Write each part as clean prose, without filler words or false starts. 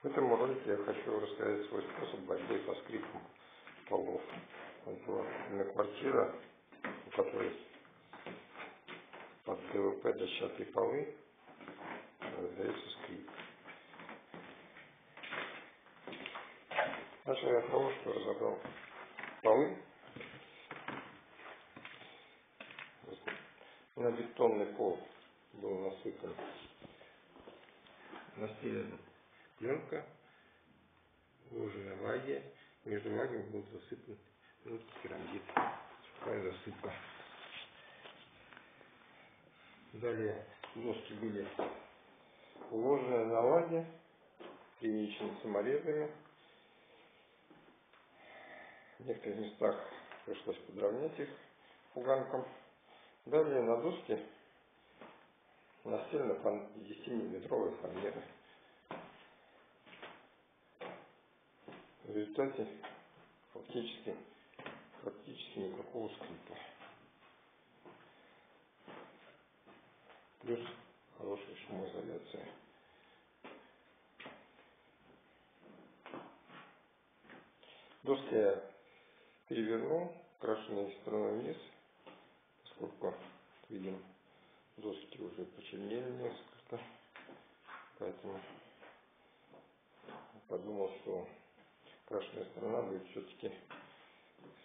В этом ролике я хочу рассказать свой способ борьбы со скрипом полов. Это на квартира, у которой под ДВП дощатые полы, раздается скрип. Начал я с того, что разобрал полы на бетонный пол был насыпан настелена пленка, уложена ваги, между вагами был засыпан керамзит, сухая засыпка. Далее доски были уложены на ваге, примечены саморезами. В некоторых местах пришлось подровнять их фуганком. Далее на доске настелена 10-миллиметровая фанера. В результате практически никакого скрипа. Плюс хорошая шумоизоляция. Доски я перевернул, крашеной стороной вниз, поскольку, видим, доски уже почернели несколько, поэтому подумал, что крашеная сторона будет все-таки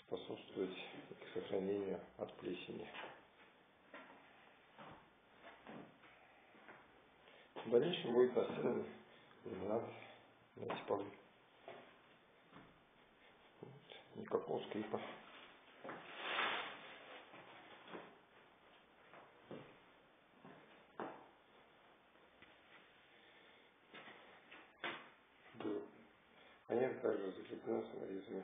способствовать к сохранению от плесени. В дальнейшем будет настелен ламинат на эти полы. Никакого скрипа. Фанера также закреплена саморезами.